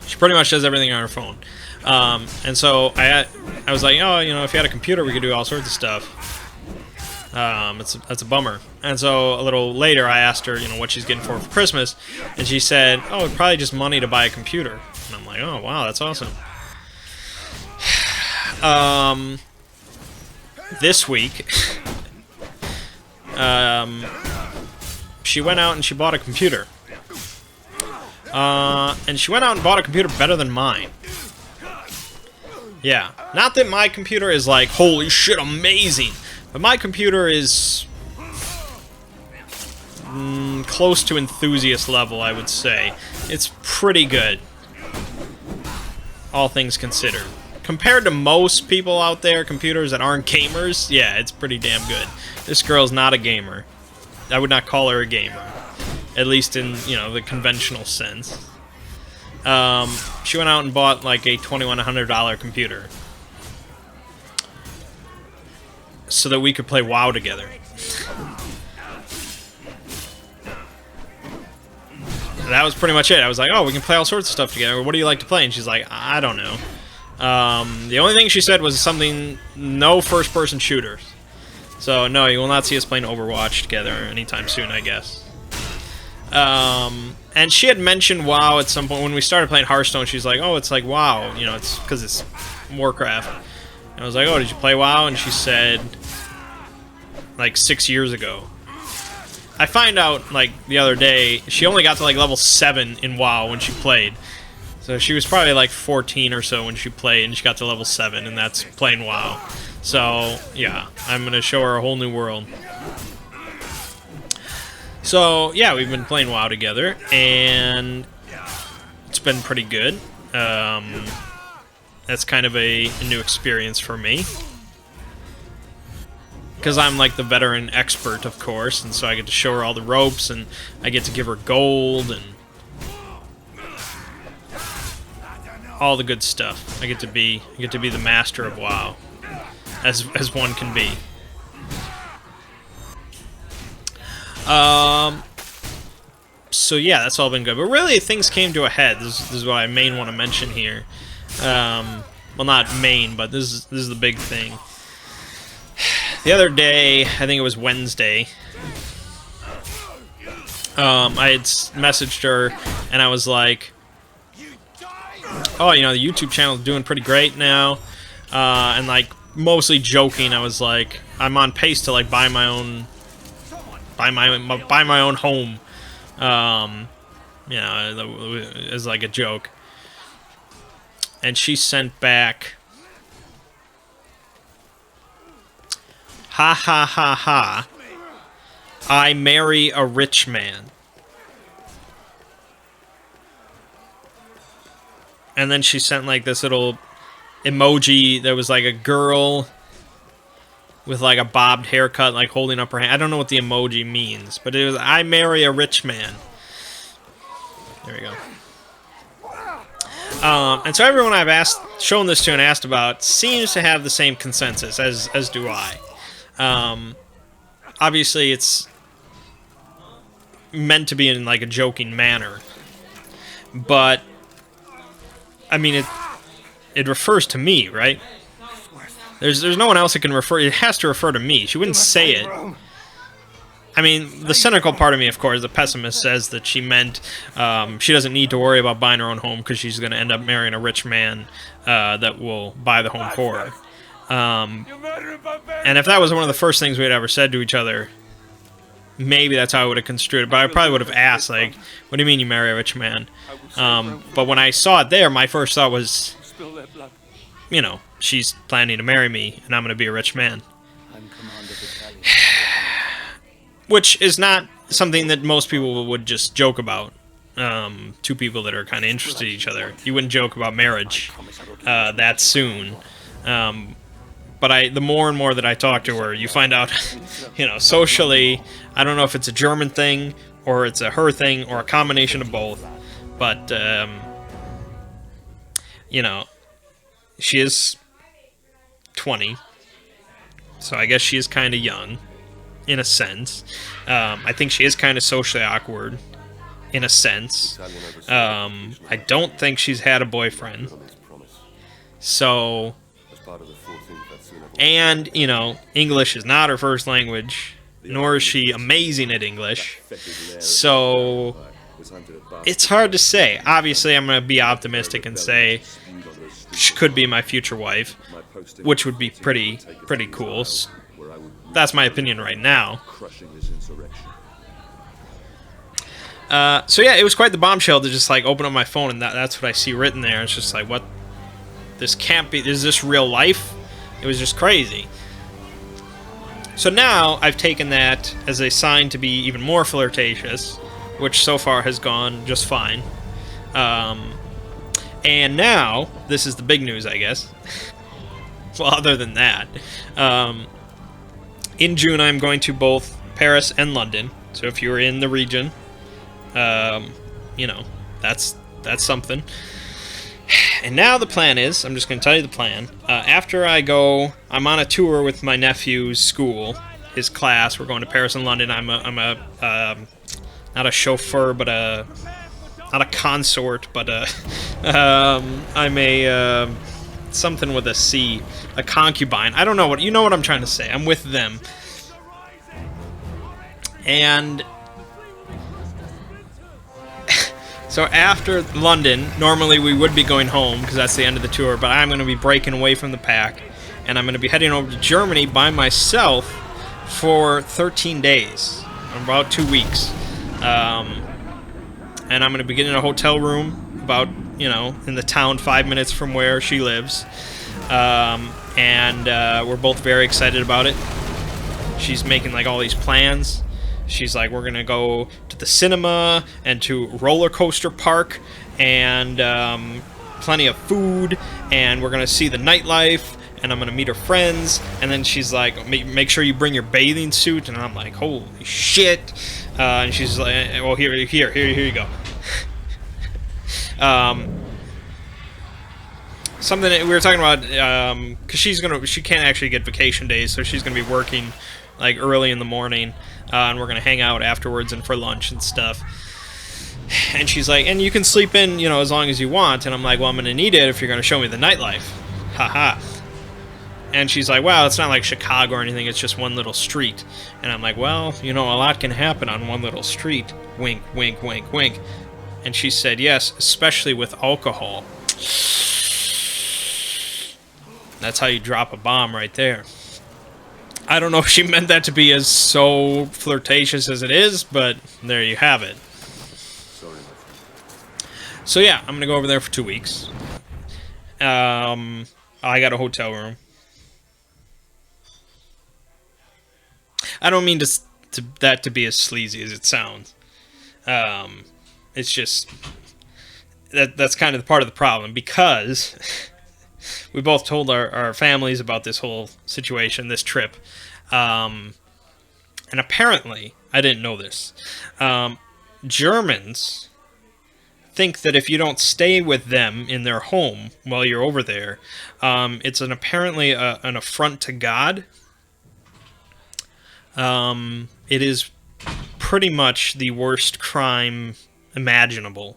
She pretty much does everything on her phone. And so I was like, oh, you know, if you had a computer, we could do all sorts of stuff. That's a bummer. And so a little later, I asked her, you know, what she's getting for Christmas, and she said, oh, probably just money to buy a computer. And I'm like, oh, wow, that's awesome. This week, she went out and she bought a computer. And she went out and bought a computer better than mine. Yeah. Not that my computer is like, holy shit, amazing. But my computer is close to enthusiast level, I would say. It's pretty good, all things considered. Compared to most people out there, computers that aren't gamers, yeah, it's pretty damn good. This girl's not a gamer. I would not call her a gamer. At least in, you know, the conventional sense. She went out and bought like a $2,100 computer so that we could play WoW together. And that was pretty much it. I was like, oh, we can play all sorts of stuff together. What do you like to play? And she's like, I don't know. The only thing she said was something, no first-person shooters. So, no, you will not see us playing Overwatch together anytime soon, I guess. And she had mentioned WoW at some point. When we started playing Hearthstone, she's like, oh, it's like WoW. You know, it's because it's Warcraft. And I was like, oh, did you play WoW? And she said, like, 6 years ago. I find out, like, the other day, she only got to, like, level 7 in WoW when she played. So she was probably, like, 14 or so when she played, and she got to level 7, and that's playing WoW. So, yeah, I'm going to show her a whole new world. So, yeah, we've been playing WoW together, and it's been pretty good. That's kind of a new experience for me. Because I'm like the veteran expert, of course, and so I get to show her all the ropes, and I get to give her gold, and all the good stuff. I get to be the master of WoW, as one can be. So yeah, that's all been good. But really, things came to a head. This is what I main want to mention here. Well, not main, but this is the big thing. The other day, I think it was Wednesday, I had messaged her, and I was like, oh, you know, the YouTube channel is doing pretty great now, and like, mostly joking, I was like, I'm on pace to like buy my own home, you know, as like a joke. And she sent back, ha ha ha ha, I marry a rich man. And then she sent like this little emoji that was like a girl with like a bobbed haircut, like holding up her hand. I don't know what the emoji means, but it was, I marry a rich man. There we go. And so everyone I've shown this to and asked about seems to have the same consensus, as do I. Obviously, it's meant to be in like a joking manner, but I mean it refers to me, right? There's no one else that can refer. It has to refer to me. She wouldn't say it. I mean, the cynical part of me, of course, the pessimist, says that she meant she doesn't need to worry about buying her own home because she's going to end up marrying a rich man that will buy the home for her. And if that was one of the first things we had ever said to each other, maybe that's how I would have construed it. But I probably would have asked, like, what do you mean you marry a rich man? But when I saw it there, my first thought was, you know, she's planning to marry me, and I'm going to be a rich man. Which is not something that most people would just joke about. Two people that are kind of interested in each other. You wouldn't joke about marriage that soon. But the more and more that I talk to her, you find out, socially, I don't know if it's a German thing, or it's a her thing, or a combination of both. But, she is 20. So I guess she is kind of young, in a sense. I think she is kind of socially awkward, in a sense. I don't think she's had a boyfriend. So, and, English is not her first language, nor is she amazing at English. So, it's hard to say. Obviously, I'm going to be optimistic and say she could be my future wife, which would be pretty cool. That's my opinion right now. So yeah, it was quite the bombshell to just like open up my phone and that's what I see written there. It's just like, what? This can't be. Is this real life? It was just crazy. So now I've taken that as a sign to be even more flirtatious, which so far has gone just fine. And now this is the big news, I guess. Well, other than that, in June I'm going to both Paris and London. So if you're in the region, that's something. And now the plan is, I'm just going to tell you the plan. After I go, I'm on a tour with my nephew's school, his class. We're going to Paris and London. I'm a not a chauffeur, but not a consort, but I'm a something with a C, a concubine. I don't know you know what I'm trying to say. I'm with them, and so after London, normally we would be going home because that's the end of the tour, but I'm going to be breaking away from the pack, and I'm going to be heading over to Germany by myself for 13 days, about 2 weeks. And I'm going to be getting a hotel room about, in the town 5 minutes from where she lives. And we're both very excited about it. She's making like all these plans. She's like, we're going to go to the cinema and to roller coaster park and plenty of food, and we're going to see the nightlife, and I'm going to meet her friends. And then she's like, make sure you bring your bathing suit. And I'm like, holy shit. And she's like, well, here you go. Something that we were talking about, because she can't actually get vacation days, so she's gonna be working like early in the morning, and we're gonna hang out afterwards and for lunch and stuff. And she's like, and you can sleep in, as long as you want. And I'm like, well, I'm gonna need it if you're gonna show me the nightlife. Haha. And she's like, well, it's not like Chicago or anything, it's just one little street. And I'm like, well, a lot can happen on one little street. Wink, wink, wink, wink. And she said, yes, especially with alcohol. That's how you drop a bomb right there. I don't know if she meant that to be as so flirtatious as it is, but there you have it. So yeah, I'm going to go over there for 2 weeks. I got a hotel room. I don't mean that to be as sleazy as it sounds. It's just that's kind of the part of the problem, because we both told our families about this whole situation, this trip, and apparently, I didn't know this, Germans think that if you don't stay with them in their home while you're over there, it's apparently an affront to God. It is pretty much the worst crime imaginable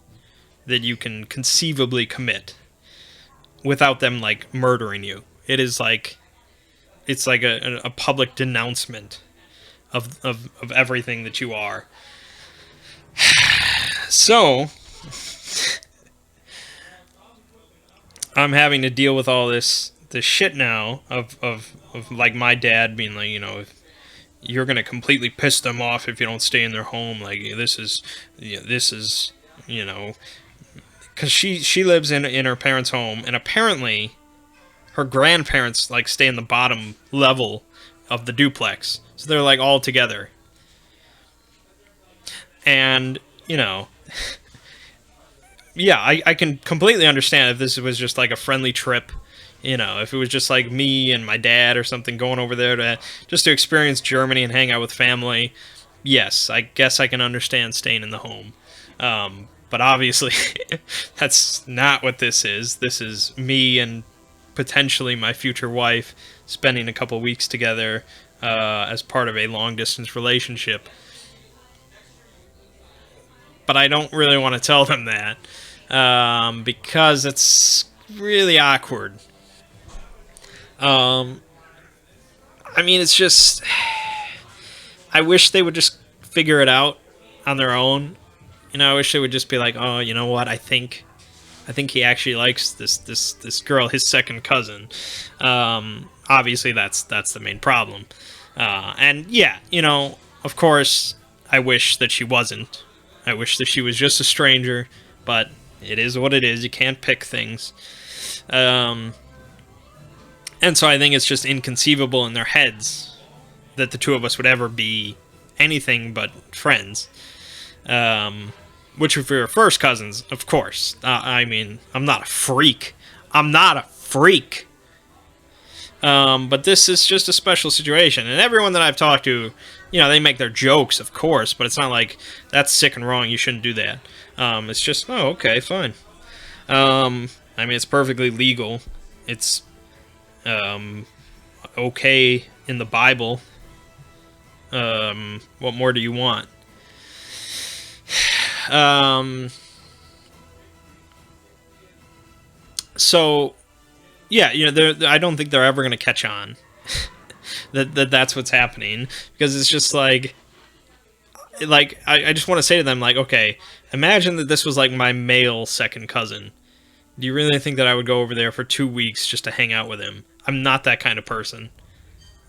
that you can conceivably commit without them like murdering you. It's like a public denouncement of everything that you are. So I'm having to deal with all this shit now of like my dad being like, if you're gonna completely piss them off if you don't stay in their home. Like this is, because she lives in her parents' home, and apparently her grandparents like stay in the bottom level of the duplex, so they're like all together. And yeah, I can completely understand if this was just like a friendly trip. If it was just like me and my dad or something going over there to experience Germany and hang out with family. Yes, I guess I can understand staying in the home. But obviously, that's not what this is. This is me and potentially my future wife spending a couple weeks together as part of a long-distance relationship. But I don't really want to tell them that because it's really awkward. I mean, it's just... I wish they would just figure it out on their own. I wish they would just be like, oh, you know what? I think he actually likes this girl, his second cousin. Obviously, that's the main problem. And yeah, of course, I wish that she wasn't. I wish that she was just a stranger. But it is what it is. You can't pick things. And so I think it's just inconceivable in their heads that the two of us would ever be anything but friends. Which if we were first cousins, of course. I mean, I'm not a freak. But this is just a special situation. And everyone that I've talked to, they make their jokes, of course. But it's not like, that's sick and wrong, you shouldn't do that. It's just, oh, okay, fine. I mean, it's perfectly legal. It's okay in the Bible. What more do you want? So, yeah, I don't think they're ever going to catch on that's what's happening, because it's just like I just want to say to them, like, okay, imagine that this was like my male second cousin. Do you really think that I would go over there for 2 weeks just to hang out with him? I'm not that kind of person.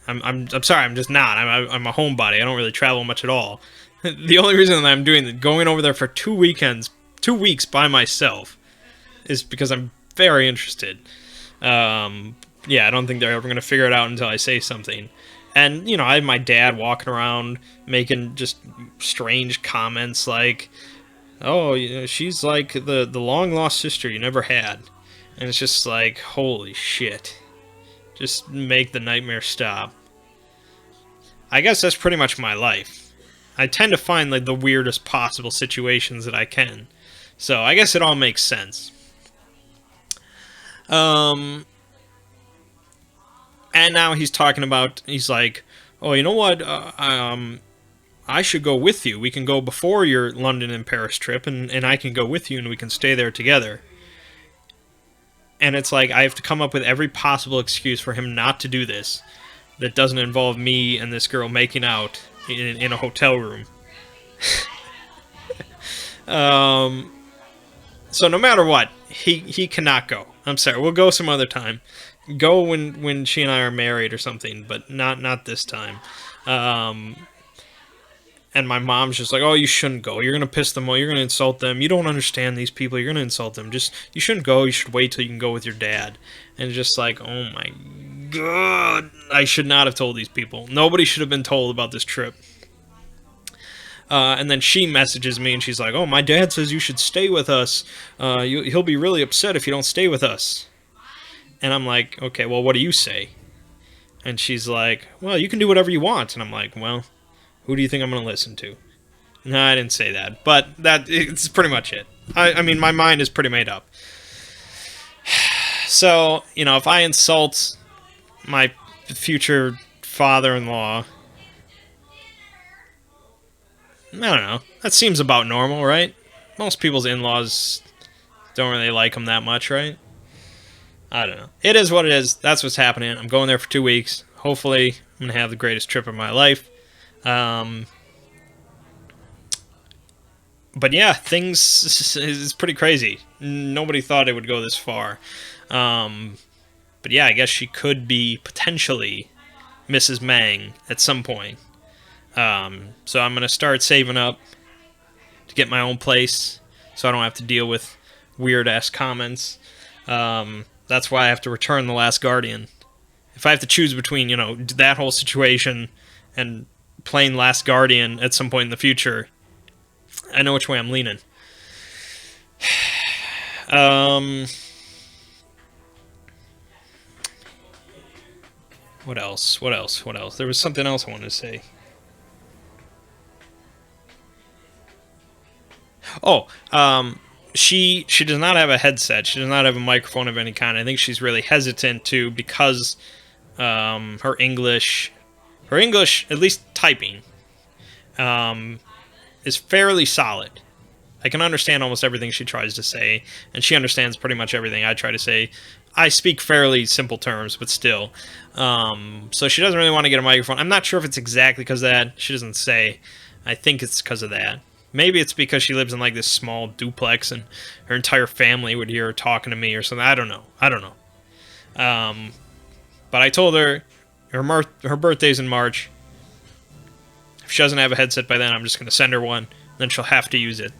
I'm sorry, I'm just not. I'm a homebody. I don't really travel much at all. The only reason that I'm going over there for 2 weeks by myself, is because I'm very interested. Yeah, I don't think they're ever going to figure it out until I say something. And, I have my dad walking around making just strange comments like, oh, she's like the long-lost sister you never had. And it's just like, holy shit. Just make the nightmare stop. I guess that's pretty much my life. I tend to find like the weirdest possible situations that I can. So I guess it all makes sense. And now he's talking about, he's like, oh, you know what, I should go with you. We can go before your London and Paris trip, and I can go with you, and we can stay there together. And it's like, I have to come up with every possible excuse for him not to do this that doesn't involve me and this girl making out in a hotel room. So no matter what, he cannot go. I'm sorry, we'll go some other time. Go when she and I are married or something, but not this time. And my mom's just like, oh, you shouldn't go. You're going to piss them off. You're going to insult them. You don't understand these people. You're going to insult them. You shouldn't go. You should wait till you can go with your dad. And just like, oh my God. I should not have told these people. Nobody should have been told about this trip. And then she messages me and she's like, oh, my dad says you should stay with us. He'll be really upset if you don't stay with us. And I'm like, okay, well, what do you say? And she's like, well, you can do whatever you want. And I'm like, well, who do you think I'm going to listen to? No, I didn't say that. But it's pretty much it. I mean, my mind is pretty made up. So, if I insult my future father-in-law, I don't know. That seems about normal, right? Most people's in-laws don't really like them that much, right? I don't know. It is what it is. That's what's happening. I'm going there for 2 weeks. Hopefully, I'm going to have the greatest trip of my life. But yeah, things is pretty crazy. Nobody thought it would go this far. But yeah, I guess she could be potentially Mrs. Mangg at some point. So I'm going to start saving up to get my own place so I don't have to deal with weird-ass comments. that's why I have to return The Last Guardian. If I have to choose between, you know, that whole situation and playing Last Guardian at some point in the future, I know which way I'm leaning. What else? What else? What else? There was something else I wanted to say. Oh, she does not have a headset. She does not have a microphone of any kind. I think she's really hesitant to, because her English, at least typing, is fairly solid. I can understand almost everything she tries to say, and she understands pretty much everything I try to say. I speak fairly simple terms, but still. So she doesn't really want to get a microphone. I'm not sure if it's exactly because of that. She doesn't say. I think it's because of that. Maybe it's because she lives in like this small duplex and her entire family would hear her talking to me or something. I don't know. But I told her her birthday's in March. If she doesn't have a headset by then, I'm just going to send her one. Then she'll have to use it.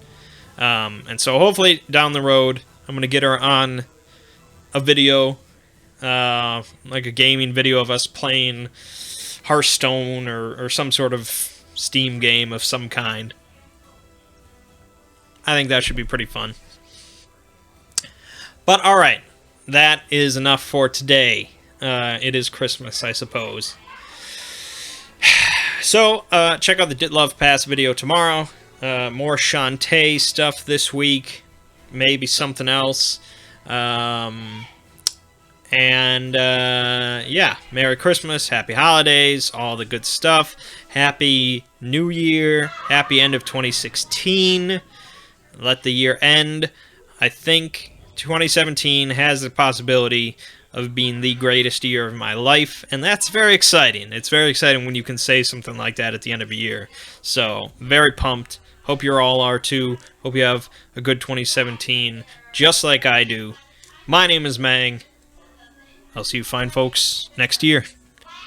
And so hopefully down the road, I'm going to get her on a video, like a gaming video of us playing Hearthstone or some sort of Steam game of some kind. I think that should be pretty fun. But alright, that is enough for today. It is Christmas, I suppose. So, check out the Dit Love Pass video tomorrow. More Shantae stuff this week. Maybe something else. Yeah, Merry Christmas, Happy Holidays, all the good stuff. Happy New Year, happy end of 2016. Let the year end. I think 2017 has the possibility of being the greatest year of my life, and that's very exciting. It's very exciting when you can say something like that at the end of a year. So, very pumped. Hope you all are too. Hope you have a good 2017, just like I do. My name is Mangg. I'll see you fine folks next year.